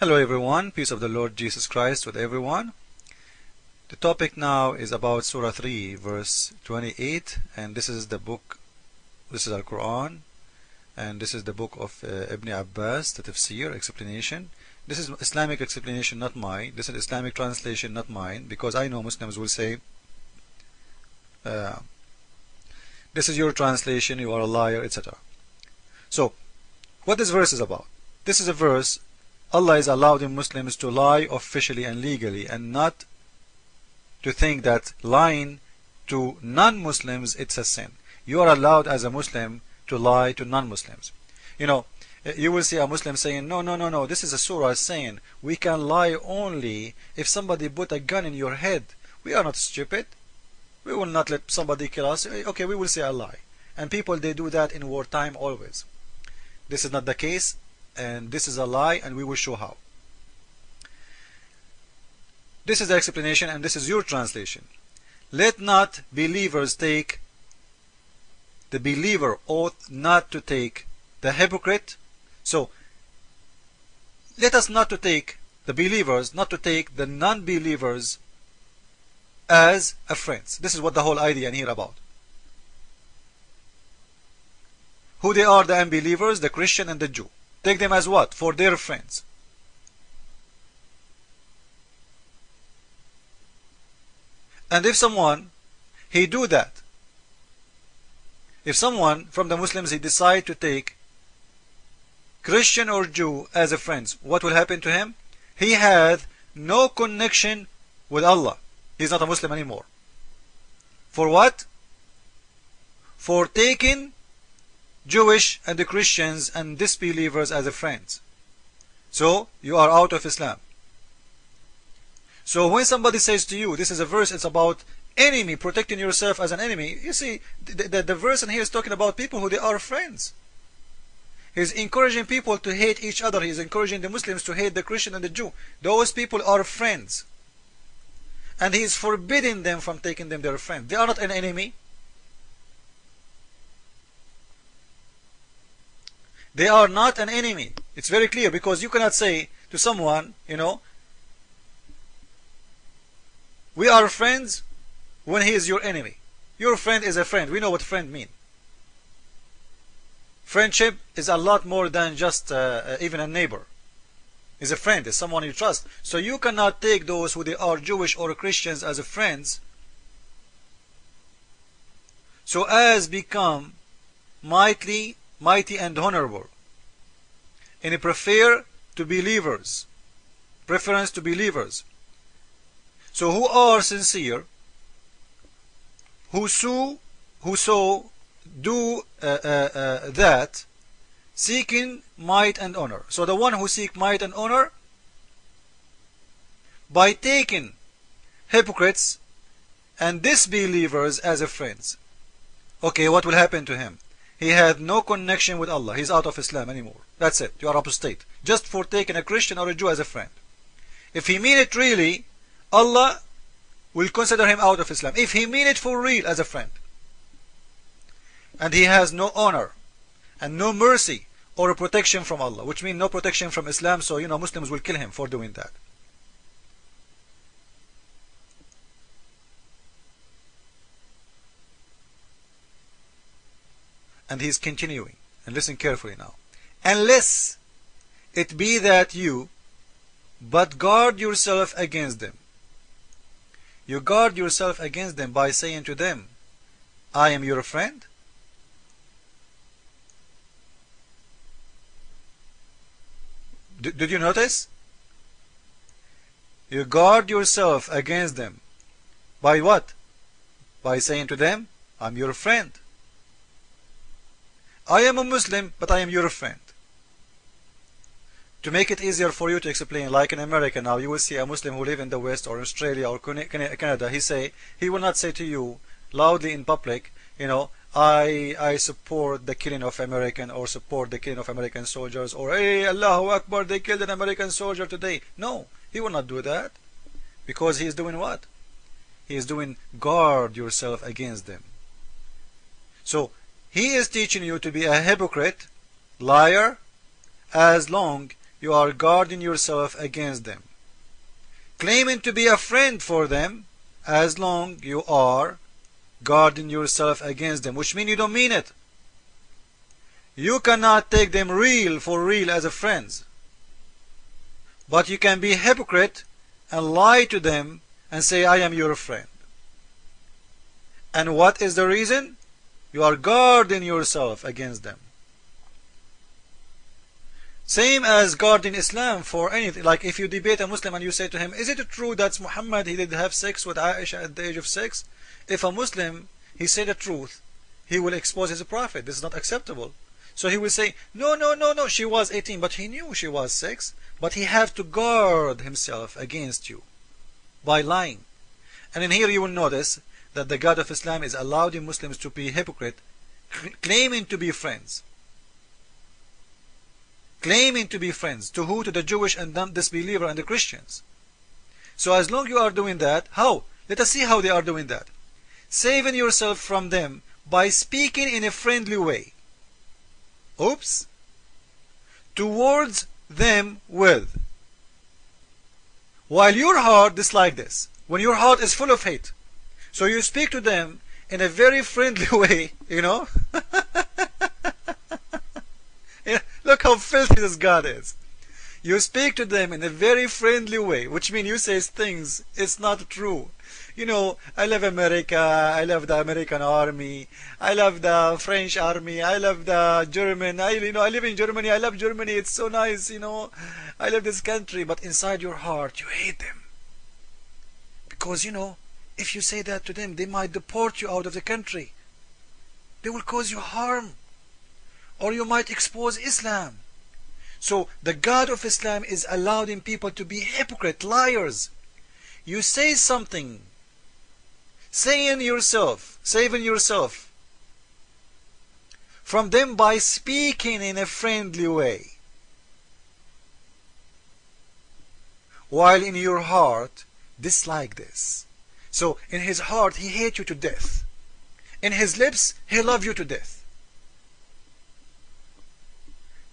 Hello everyone, peace of the Lord Jesus Christ with everyone. The topic now is about Surah 3 verse 28, and this is the book, this is Al-Quran, and this is the book of Ibn Abbas, the tafsir, explanation. This is Islamic explanation, not mine. This is Islamic translation, not mine, because I know Muslims will say this is your translation, you are a liar, etc. So, what this verse is about? This is a verse Allah is allowing Muslims to lie officially and legally, and not to think that lying to non-Muslims it's a sin. You are allowed as a Muslim to lie to non-Muslims. You know, you will see a Muslim saying, no, this is a surah saying we can lie only if somebody put a gun in your head. We are not stupid. We will not let somebody kill us. Okay, we will say a lie. And people, they do that in wartime always. This is not the case, and this is a lie, and we will show how. This is the explanation, and this is your translation. Let not believers take, the believer ought not to take the hypocrite. So let us not to take the believers, not to take the non-believers as a friends. This is what the whole idea in here about. Who they are, the unbelievers, the Christian and the Jew. Take them as what? For their friends. And if someone, he do that, if someone from the Muslims, he decide to take Christian or Jew as a friend, what will happen to him? He has no connection with Allah. He's not a Muslim anymore. For what? For taking Jewish and the Christians and disbelievers as a friends. So you are out of Islam. So when somebody says to you, this is a verse, it's about enemy, protecting yourself as an enemy. You see, the verse in here is talking about people who they are friends. He's encouraging people to hate each other. He's encouraging the Muslims to hate the Christian and the Jew. Those people are friends. And he is forbidding them from taking them their friend. They are not an enemy. They are not an enemy. It's very clear, because you cannot say to someone, you know, we are friends when he is your enemy. Your friend is a friend. We know what friend mean. Friendship is a lot more than just even a neighbor. Is a friend, is someone you trust. So you cannot take those who they are Jewish or Christians as a friends, so as become mighty and honorable, and prefer to believers, preference to believers. So who are sincere, whoso do that, seeking might and honor. So the one who seek might and honor by taking hypocrites and disbelievers as a friends. Okay, what will happen to him? He had no connection with Allah. He's out of Islam anymore. That's it. You are apostate. Just for taking a Christian or a Jew as a friend. If he mean it really, Allah will consider him out of Islam. If he mean it for real as a friend. And he has no honor and no mercy or protection from Allah, which means no protection from Islam. So, you know, Muslims will kill him for doing that. And he's continuing, and listen carefully now. Unless it be that you but guard yourself against them. You guard yourself against them by saying to them, I am your friend. Did you notice? You guard yourself against them by what? By saying to them, I'm your friend. I am a Muslim, but I am your friend. To make it easier for you to explain, like in America now, you will see a Muslim who live in the West or Australia or Canada. He will not say to you loudly in public, you know, I support the killing of American, or support the killing of American soldiers, or hey, Allahu Akbar, they killed an American soldier today. No, he will not do that, because he is doing what? He is doing guard yourself against them. So he is teaching you to be a hypocrite, liar, as long you are guarding yourself against them. Claiming to be a friend for them, as long you are guarding yourself against them, which means you don't mean it. You cannot take them for real as a friends. But you can be a hypocrite and lie to them and say, I am your friend. And what is the reason? You are guarding yourself against them. Same as guarding Islam for anything. Like if you debate a Muslim and you say to him, is it true that Muhammad, he did have sex with Aisha at the age of 6? If a Muslim, he say the truth, he will expose his prophet. This is not acceptable. So he will say, no, she was 18, but he knew she was 6. But he have to guard himself against you by lying. And in here you will notice that the God of Islam is allowing Muslims to be hypocrite, claiming to be friends. Claiming to be friends. To who? To the Jewish and disbeliever and the Christians. So as long you are doing that, how? Let us see how they are doing that. Saving yourself from them by speaking in a friendly way. Oops. Towards them with. While your heart dislike this. When your heart is full of hate. So you speak to them in a very friendly way, you know. Look how filthy this God is. You speak to them in a very friendly way, which means you say things, it's not true. You know, I love America, I love the American army, I love the French army, I love the German, I live in Germany, I love Germany, it's so nice, I love this country, but inside your heart, you hate them. Because, if you say that to them, they might deport you out of the country. They will cause you harm. Or you might expose Islam. So the God of Islam is allowing people to be hypocrite, liars. You say something, saving yourself from them by speaking in a friendly way. While in your heart, dislike this. So in his heart, he hates you to death. In his lips, he loves you to death.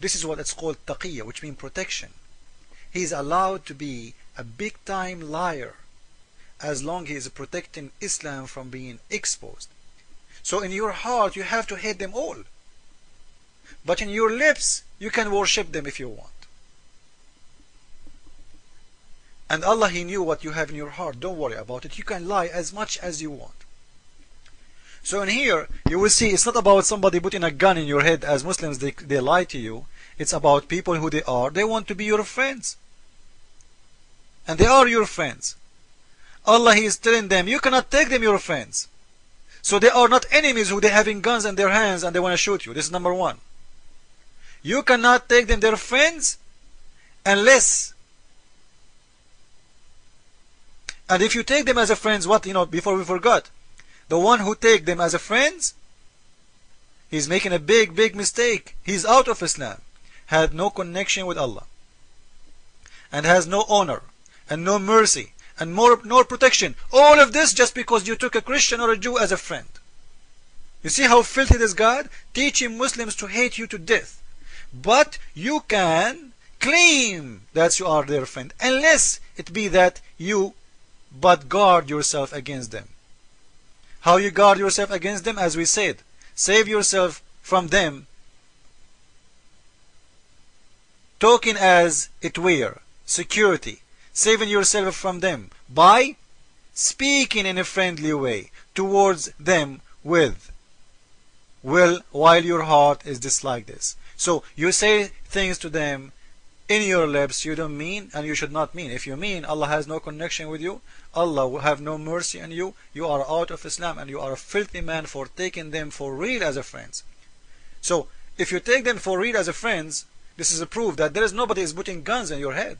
This is what it's called taqiyya, which means protection. He is allowed to be a big time liar as long as he is protecting Islam from being exposed. So in your heart you have to hate them all. But in your lips you can worship them if you want. And Allah, He knew what you have in your heart. Don't worry about it. You can lie as much as you want. So in here, you will see it's not about somebody putting a gun in your head. As Muslims, they lie to you. It's about people who they are. They want to be your friends. And they are your friends. Allah, He is telling them, you cannot take them your friends. So they are not enemies who they having guns in their hands and they want to shoot you. This is number one. You cannot take them their friends unless... And if you take them as a friends, what, before we forgot, the one who take them as a friends, he's making a big mistake. He's out of Islam, had no connection with Allah, and has no honor, and no mercy, and no protection. All of this just because you took a Christian or a Jew as a friend. You see how filthy this God? Teaching Muslims to hate you to death. But you can claim that you are their friend, unless it be that you but guard yourself against them. How you guard yourself against them? As we said, save yourself from them, talking as it were, security, saving yourself from them by speaking in a friendly way towards them with, while your heart is dislike this. So you say things to them in your lips you don't mean, and you should not mean. If you mean, Allah has no connection with you, Allah will have no mercy on you, you are out of Islam, and you are a filthy man for taking them for real as a friends. So if you take them for real as a friends, this is a proof that there is nobody is putting guns in your head.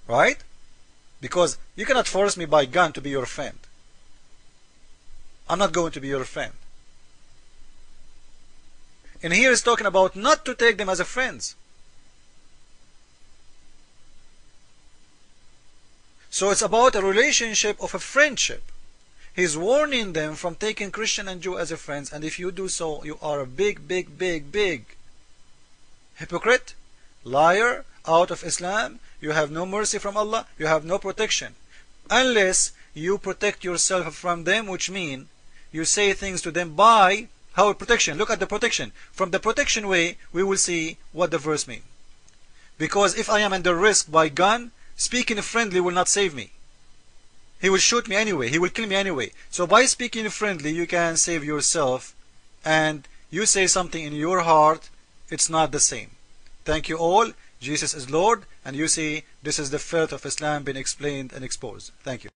Right? Because you cannot force me by gun to be your friend. I'm not going to be your friend. And here is talking about not to take them as a friends. So it's about a relationship of a friendship. He's warning them from taking Christian and Jew as a friends, and if you do so, you are a big hypocrite, liar, out of Islam. You have no mercy from Allah. You have no protection. Unless you protect yourself from them, which mean you say things to them by how protection. Look at the protection. From the protection way, we will see what the verse means. Because if I am under risk by gun, speaking friendly will not save me. He will shoot me anyway. He will kill me anyway. So by speaking friendly, you can save yourself. And you say something in your heart, it's not the same. Thank you all. Jesus is Lord. And you see, this is the filth of Islam being explained and exposed. Thank you.